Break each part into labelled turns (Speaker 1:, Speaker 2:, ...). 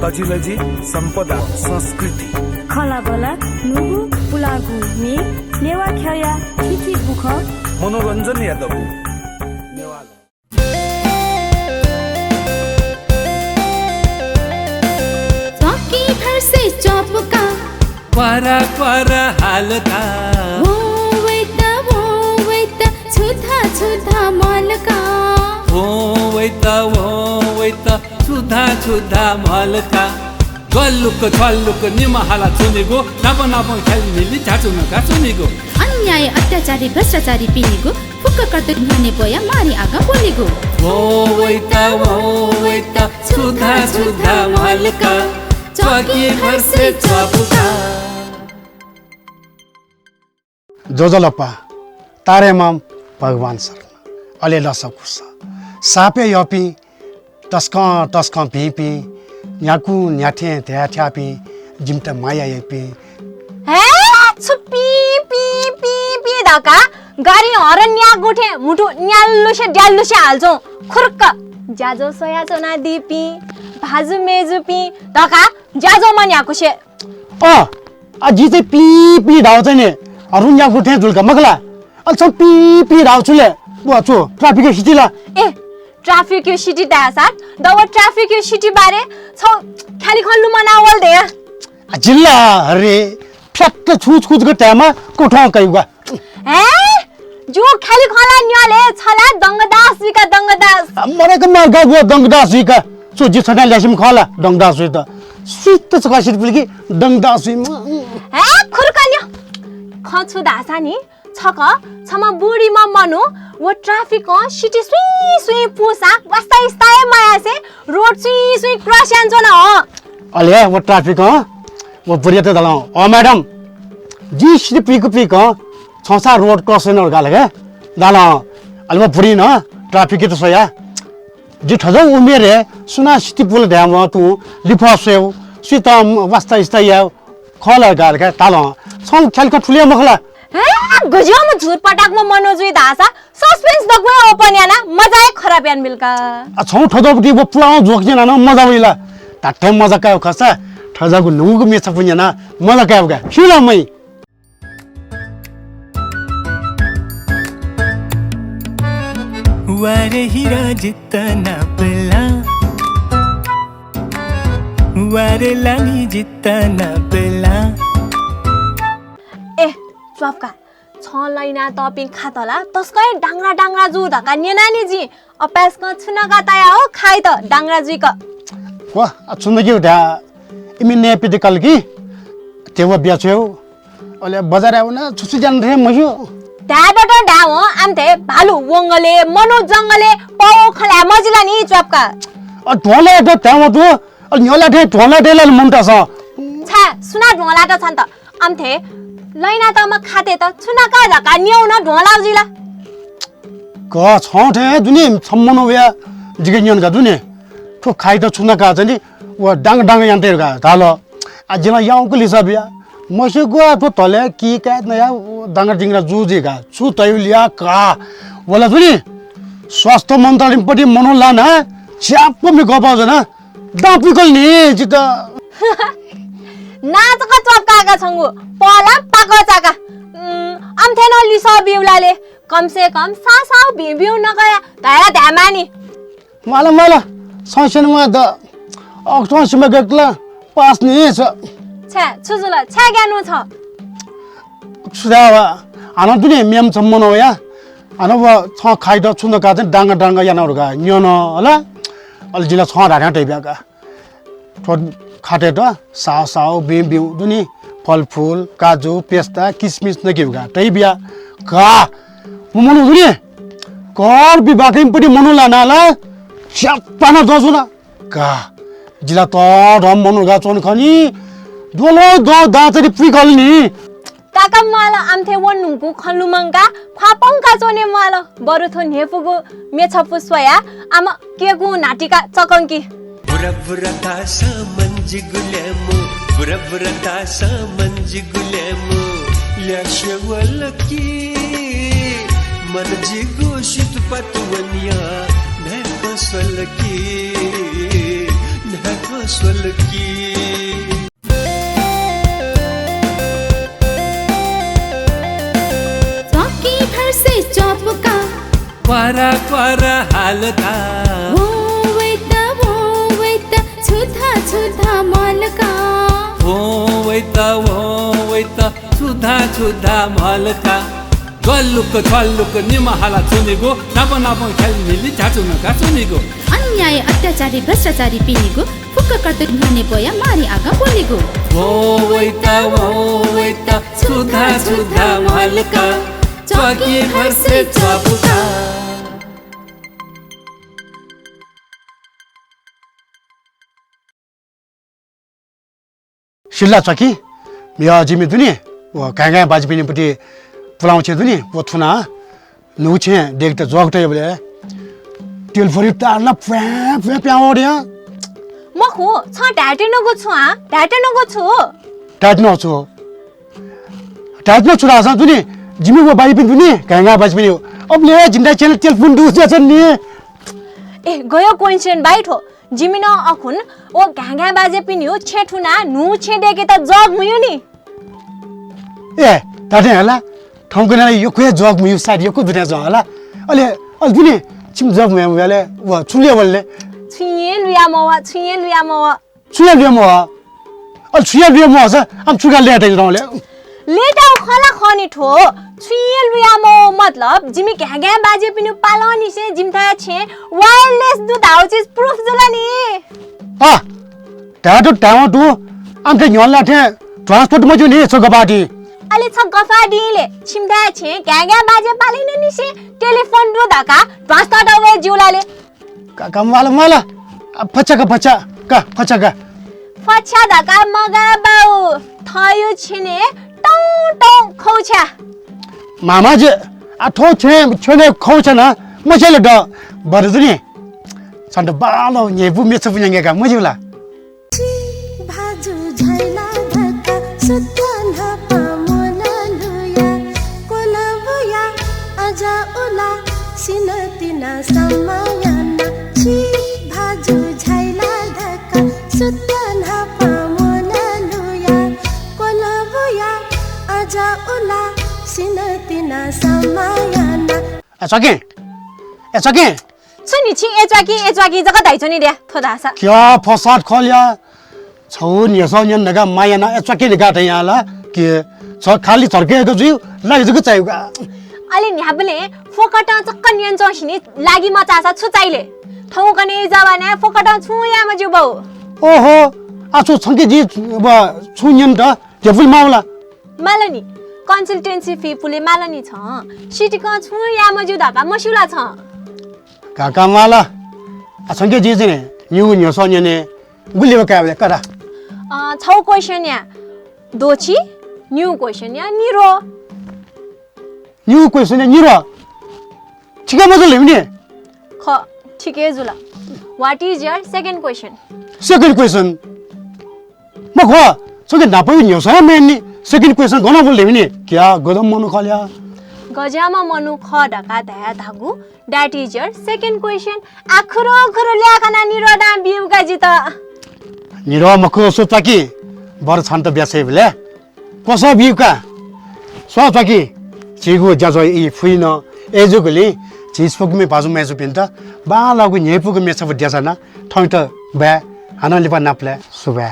Speaker 1: तजिलजी सम्पदा संस्कृति
Speaker 2: खला बला नुगु पुलागु मे नेवा ख्या खिची बुख
Speaker 1: मनोरञ्जन यादव
Speaker 3: चौकी भर से चौपका
Speaker 4: क्वारा क्वारा हालका
Speaker 3: वो वैता छुथा छुथा मलका
Speaker 4: वो वैता छुधा छुधा मलका गल्लुक छल्लुक निमहाला चुनेगो नब नब खेलमिली झाचुनका चुनेगो
Speaker 3: अन्याय अत्याचारी भ्रष्टाचारी पिनेगो फुक्क कर्त न्याने बोया मारी आगा बोलेगो
Speaker 4: वो वैता छुधा छुधा मलका चौकी भर से चौपका
Speaker 5: जोजलप्पा तारेमाम भगवान शरण अले लसकुस सापे यपी टस्का पिपी न्याकु न्याठे थ्याठ्यापी जिमटा माया यपी
Speaker 6: हे छुपी पी पी पी दाका गाडी हरन न्या गुठे मुठु न्याल्लुसे ड्याल्लुसे हाल्छौ खुर्क ज्याजो सोया चना दिपी भाजु मेजु पी दाका ज्याजो मन्याको छे
Speaker 5: जी चाहिँ पी पी धाउ चाहिँ नि अरुण या गुठे जुल्का मगला अल्छ पी पी धाउ छुले बुचो ट्राफिक सिटीला
Speaker 6: ए ट्राफिक सिटी दासात दवा ट्राफिक सिटी बारे छौ खाली खल्लु मनावल दे
Speaker 5: जिल्ला रे फ्याक्क छुच छुचको टाइममा कोठा कयुगा
Speaker 6: ए जो खाली खला न्याले छला दंगदास विका दंगदास
Speaker 5: मरेको मार्गा गयो दंगदास विका सो जी छना ल्यासिम खला दंगदास वि त सित छकासित पुलकी दंगदास वि
Speaker 6: ए खुरकन्यो खछु दासा नि छक छमा बुढी म मनु वो ट्राफिक सिटी सुई सुई पुसा वास्ता इस्ताए माया से रोड सुई सुई क्रॉस यान्जो न हो
Speaker 5: अले वो ट्राफिक वो बुढी त दला मैडम जी सिटी पिक छसा रोड क्रॉस न गाले के दाला अले वो बुढी न ट्राफिक त सोया जी ठजौ उमेरे सुना सिटी पुल ध्यान तू लिफासेउ सित वास्ता इस्ताए खला गाल के ताला छल खेल का ठुलिया मखला
Speaker 6: गुजियो म झुट पटाक म मनोजुई दासा सस्पेन्स द गयो ओपन याना मजा खराब यान मिलका
Speaker 5: छौ ठदोपटी वो पुरा जोक्जिना न मजा वइला टाटे मजा कायो खसा ठजागु नुगु मेछ पुन्याना मजा कायो गा फिला मै
Speaker 7: वारे हिरा जितना पेला वारे लानी जितना पेला
Speaker 6: ए चपका छ लैना तपिङ खातला तस्कै डांगरा डांगरा जु धका नेनानी जी अपासक छुना गाताया हो खाइ त डांगरा जी क
Speaker 5: वा छुन के उठा इमी ने पिटिकल की तेवा ब्याछौ अले बजार आउ न छुछु जान रे मजु
Speaker 6: डाडट डा हो आमते भालु वंगले मनो जंगले पौ खला मजिला नि चपका
Speaker 5: ढोले त त्याउ त न्योला ठे ढोला ठेला मुन्टा छ
Speaker 6: छा सुना ढोला त छन् त आमथे लैना त म खाते त छुना का धका न्यौ न ढोलाउजिला
Speaker 5: क छौठे जुनी सम्मनो व्या जिगे न्यन का जुनी ठो खाइ त छुना का छ नि व डांग डांग यान्ते का तालो अजिना याउ को लिसा बिया मसे गो तो तले की का नया डांग डिंगरा जुजे का छु तयुलिया का वला जुनी स्वास्थ्य मन्त्रालय पटी मनोला न छ्याप मे गपाउँछ न दापिकल नि जित
Speaker 6: नाचका चपकाका छंगु पला पाको चाका आमथेन लिसा बिउलाले कम से कम सासाउ बिउ नगया तारा धामानी
Speaker 5: माला ससेनमा द अक्टोसमा गक्ला पास नि छ
Speaker 6: छा छुजुला छा ज्ञानु छ
Speaker 5: सुदावा आनो दुनी मेम सम्मनो या आनो व छ खाइ द छुन का डांगा डांगा यानहरु गा न्यन होला अल जिला छ ढाढा टैब्याका ठो खाटे त साउ बिउ दुनी फलफूल काजु पेस्ता किसमिस नगिउगा टैबिया का मनु दुनी कर बिबाकै पनि मनु लानाला छ्यापाना दजुना का जिला त रम मनु गा चोन खनी दोलो दो दाचरी पिकल नि
Speaker 6: काका माला आमथे वनुगु खलुमंगा फापंका चोने माला बरु थो नेफुगु मेछपु स्वया आमा केगु नाटिका चकंकी
Speaker 7: बुरा तासा मंजी गुलेमो बुरा तासा मंजी गुलेमो ल्याशवलकी मन जिगु शित पतवनिया नको सलकी नको सोलकी
Speaker 3: चौकी भर से चौपका
Speaker 4: क्वारा क्वारा हालका
Speaker 3: वो वैत छुधा छुधा मलका
Speaker 4: वो वैत छुधा छुधा मलका गल्लुक छल्लुक निमहाला चुनेको नाप नाप खेलमिली झाचुनका चुनेको
Speaker 3: अन्याय अत्याचारी भ्रष्टाचारी पिनेको फुक्क कर्तक न्याने बोया मारी आगा बोलेको
Speaker 4: वो वैत छुधा छुधा मलका चौकी भर से चौपका
Speaker 5: शिल्ला चकी मिया जिमी दुनी वो गागा बाजपिनीपट्टि पुलाउँछ दुनी वो थुना नुछे देख्दा जगटै बोले टेलफोरी तारला फ्या प्याउड्या
Speaker 6: म खो छ ढाटेनको छु ढाटेनको छु
Speaker 5: टाट्न छु टाट्न छुरा छ दुनी जिमी वो बाइपिन दुनी गागा बाजपिनी अब ले जिन्दा चेल टेलिफोन दुछ छ नि
Speaker 6: ए गयो कोइन्सिडेन्ट बाइट हो जिमिन अखुन ओ घाँघा बाजे पिनी हो छेठुना नु छेडेके त जग मुयो नि
Speaker 5: ए टाटे होला ठाउँको नाले यो कुया जग मुयो साइड यो को दुना ज होला अले अल दुनी छिम जग मुयो वाले वो छुले बोलले
Speaker 6: छुये लुया मवा
Speaker 5: छुया बियो म अल छुया बियो म छ हम छुगा लेटे रहले
Speaker 6: लेटाउ खला खनी ठो छुये लुया म मतलब जिमी घाँघा बाजे पिनी पालनी से जिमथा छे वायरलेस दु धाउचिस प्रूफ जलानी
Speaker 5: आ टाटो टाटो हम त न्याल लाठे ट्रान्सपोर्ट म जो नि छ गबाटी
Speaker 6: अले छ गफाडीले छिमदा छे घाँघा बाजे पालिन नि से टेलिफोन दु धका ट्रान्सपोर्ट अवे जुलाले
Speaker 5: कमवाला माला फच्चा का
Speaker 6: फच्छा धका मगा बाउ थयो छिने टौ खौछा
Speaker 5: मामा जे आठो छे छोने खौछ न मसेले ड बरजुनी सन्त बालो नेबु मेछ पुन्याङेका मजुला
Speaker 2: भाजु झैला धक्का सुत्थन पामोना लुया कोलबुया आजा उला सिनतिना समयना छि भाजु झैला धक्का सुत्थन पामोना लुया कोलबुया आजा उला सिनतिना समयना
Speaker 5: ए सके
Speaker 6: सुनि छि एचवाकी जगा दाइछो नि रे थोदासा
Speaker 5: क्या फसाद खोल्या छौ निसो नन नगा मायाना ए सके निगा त याला के छ खाली छर्केको छु लागिजको चाहिउका
Speaker 6: अलि न्याबले फोकट चक्क नियन चसिनी लागि मचासा छुचाइले ठौकने जवाना फोकट छुया मजु बौ
Speaker 5: ओहो आछो छंके जी छुन्यन त जेफुल माउला
Speaker 6: मालनी कन्सल्टेन्सी फी पुले मालनी छ सिटीको छुया मजु धका मसुला छ
Speaker 5: काका माला छंके जी ने न्यू न्यसो ने गुलियो काबले करा
Speaker 6: छौ क्वेशन या दोची न्यू क्वेशन या निरो
Speaker 5: न्यू क्वेशन निरो ठिकै मजो लिउने
Speaker 6: ख ठिकै जुला what is your second question
Speaker 5: म खो सके नापै न्यसो मेनी सेकेन्ड क्वेशन गन बोल लिउने क्या गदम मनु खल्या
Speaker 6: गजामा मनु ख ढका धया धागु that is your second question आखरो ल्याखना निरो डा बिउगा जित
Speaker 5: निरो मको सोचाकी बर छन् त ब्यासे बेले कसो बिउका सोचाकी चिगु जजो इ फुइन एजुगली चिसपुकमे बाजु मेजु पिन्त बालागु नेपुगु मेछ बड्यासना ठौ त बा हानले पा नाप्ले सुबा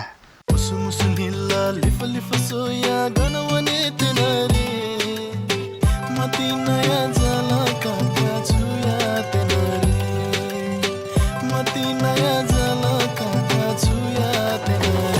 Speaker 8: मुसुनिल्ला लिफ लिफ सोया गनवने तेनरे मति नया जाला काका छुया तेनरे मति नया जाला काका छुया तेनरे